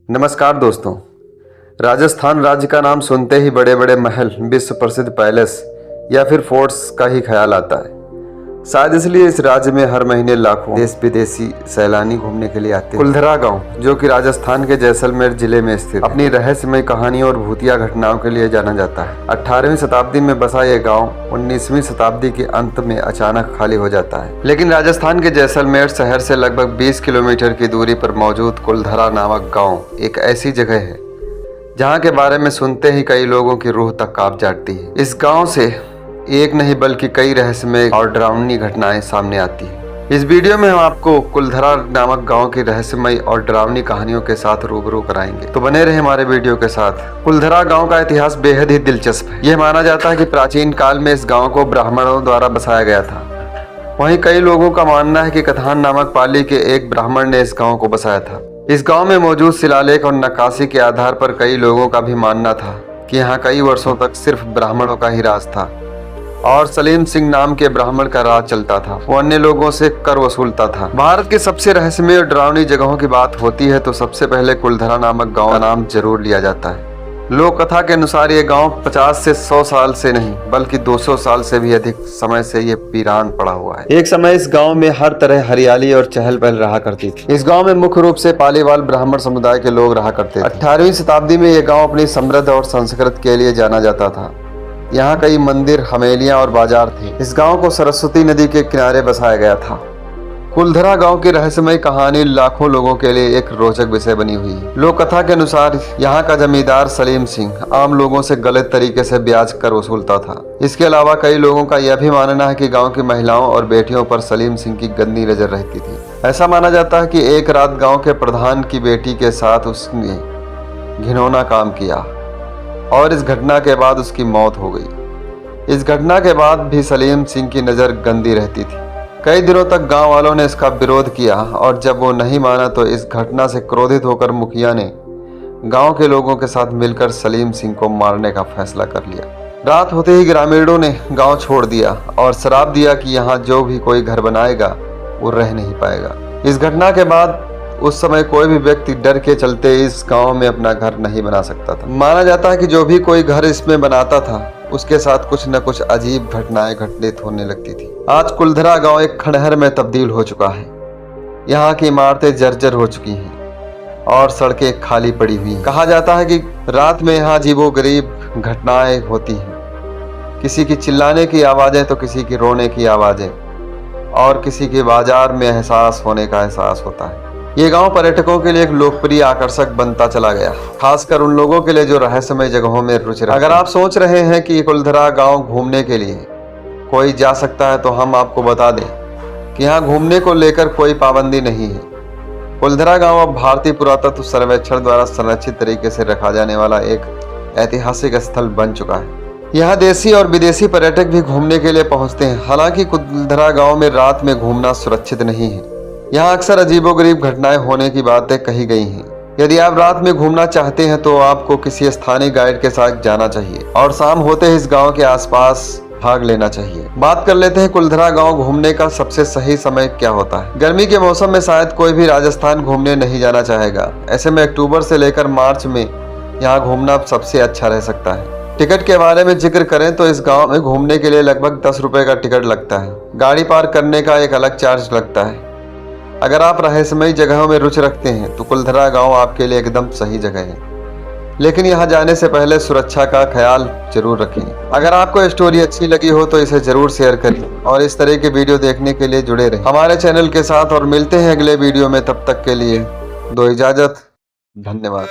नमस्कार दोस्तों। राजस्थान राज्य का नाम सुनते ही बड़े बड़े महल, विश्व प्रसिद्ध पैलेस या फिर फोर्ट्स का ही ख्याल आता है। शायद इसलिए इस राज्य में हर महीने लाखों देश विदेशी सैलानी घूमने के लिए आते हैं। कुलधरा गांव, जो कि राजस्थान के जैसलमेर जिले में स्थित, अपनी रहस्यमय कहानियों और भूतिया घटनाओं के लिए जाना जाता है। 18वीं शताब्दी में बसा यह गांव 19वीं शताब्दी के अंत में अचानक खाली हो जाता है। लेकिन राजस्थान के जैसलमेर शहर से लगभग 20 किलोमीटर की दूरी पर मौजूद कुलधरा नामक गाँव एक ऐसी जगह है जहाँ के बारे में सुनते ही कई लोगों की रूह तक कांप जाती है। इस गाँव से एक नहीं बल्कि कई रहस्यमय और डरावनी घटनाएं सामने आती हैं। इस वीडियो में हम आपको कुलधरा नामक गांव की रहस्यमय और डरावनी कहानियों के साथ रूबरू कराएंगे, तो बने रहे हमारे वीडियो के साथ। कुलधरा गांव का इतिहास बेहद ही दिलचस्प है। यह माना जाता है कि प्राचीन काल में इस गांव को ब्राह्मणों द्वारा बसाया गया था। वहीं कई लोगों का मानना है कि कथान नामक पाली के एक ब्राह्मण ने इस गाँव को बसाया था। इस गाँव में मौजूद शिलालेख और नक्काशी के आधार पर कई लोगों का भी मानना था कि यहाँ कई वर्षों तक सिर्फ ब्राह्मणों का ही राज था और सलीम सिंह नाम के ब्राह्मण का राज चलता था। वो अन्य लोगों से कर वसूलता था। भारत के सबसे रहस्यमय और डरावनी जगहों की बात होती है तो सबसे पहले कुलधरा नामक गांव का नाम जरूर लिया जाता है। लोक कथा के अनुसार ये गांव 50 से 100 साल से नहीं बल्कि 200 साल से भी अधिक समय से ये वीरान पड़ा हुआ है। एक समय इस गांव में हर तरह हरियाली और चहल पहल रहा करती थी। इस गांव में मुख्य रूप से पालीवाल ब्राह्मण समुदाय के लोग रहा करते थे। 18वीं शताब्दी में यह गाँव अपनी समृद्ध और संस्कृत के लिए जाना जाता था। यहाँ कई मंदिर, हवेलियां और बाजार थे। इस गांव को सरस्वती नदी के किनारे बसाया गया था। कुलधरा गांव की रहस्यमय कहानी लाखों लोगों के लिए एक रोचक विषय बनी हुई है। लोक कथा के अनुसार यहाँ का जमींदार सलीम सिंह आम लोगों से गलत तरीके से ब्याज कर वसूलता था। इसके अलावा कई लोगों का यह भी मानना है कि गाँव की महिलाओं और बेटियों पर सलीम सिंह की गंदी नजर रहती थी। ऐसा माना जाता है कि एक रात गाँव के प्रधान की बेटी के साथ उसने घिनौना काम किया और इस घटना के बाद उसकी मौत हो गई। इस घटना के बाद भी सलीम सिंह की नज़र गंदी रहती थी। कई दिनों तक गांव वालों ने इसका विरोध किया और जब वो नहीं माना तो इस घटना से क्रोधित होकर मुखिया ने गांव के लोगों के साथ मिलकर सलीम सिंह को मारने का फैसला कर लिया। रात होते ही ग्रामीणों ने गाँव छोड़ दिया और श्राप दिया कि यहाँ जो भी कोई घर बनाएगा वो रह नहीं पाएगा। इस घटना के बाद उस समय कोई भी व्यक्ति डर के चलते इस गांव में अपना घर नहीं बना सकता था। माना जाता है कि जो भी कोई घर इसमें बनाता था उसके साथ कुछ न कुछ अजीब घटनाएं घटित होने लगती थी। आज कुलधरा गांव एक खंडहर में तब्दील हो चुका है। यहाँ की इमारतें जर्जर हो चुकी हैं और सड़कें खाली पड़ी हुई हैं। कहा जाता है कि रात में यहाँ अजीबोगरीब घटनाएं होती हैं। किसी की चिल्लाने की आवाजें तो किसी की रोने की आवाजें और किसी के बाजार में एहसास होने का एहसास होता है। ये गांव पर्यटकों के लिए एक लोकप्रिय आकर्षक बनता चला गया, खासकर उन लोगों के लिए जो रहस्यमय जगहों में रुचि रखते हैं। अगर आप सोच रहे हैं कि कुलधरा गांव घूमने के लिए कोई जा सकता है तो हम आपको बता दें कि यहाँ घूमने को लेकर कोई पाबंदी नहीं है। कुलधरा गांव अब भारतीय पुरातत्व सर्वेक्षण द्वारा संरक्षित तरीके से रखा जाने वाला एक ऐतिहासिक स्थल बन चुका है। यहाँ देशी और विदेशी पर्यटक भी घूमने के लिए पहुँचते हैं। हालांकि कुलधरा गाँव में रात में घूमना सुरक्षित नहीं है। यहाँ अक्सर अजीबोगरीब घटनाएं होने की बातें कही गई हैं। यदि आप रात में घूमना चाहते हैं तो आपको किसी स्थानीय गाइड के साथ जाना चाहिए और शाम होते ही इस गांव के आसपास भाग लेना चाहिए। बात कर लेते हैं कुलधरा गांव घूमने का सबसे सही समय क्या होता है। गर्मी के मौसम में शायद कोई भी राजस्थान घूमने नहीं जाना चाहेगा। ऐसे में अक्टूबर से लेकर मार्च में यहाँ घूमना सबसे अच्छा रह सकता है। टिकट के बारे में जिक्र करें तो इस गाँव में घूमने के लिए लगभग 10 रुपए का टिकट लगता है। गाड़ी पार्क करने का एक अलग चार्ज लगता है। अगर आप रहस्यमयी जगहों में रुचि रखते हैं तो कुलधरा गांव आपके लिए एकदम सही जगह है, लेकिन यहाँ जाने से पहले सुरक्षा का ख्याल जरूर रखें। अगर आपको स्टोरी अच्छी लगी हो तो इसे जरूर शेयर करें और इस तरह के वीडियो देखने के लिए जुड़े रहें हमारे चैनल के साथ। और मिलते हैं अगले वीडियो में, तब तक के लिए दो इजाजत। धन्यवाद।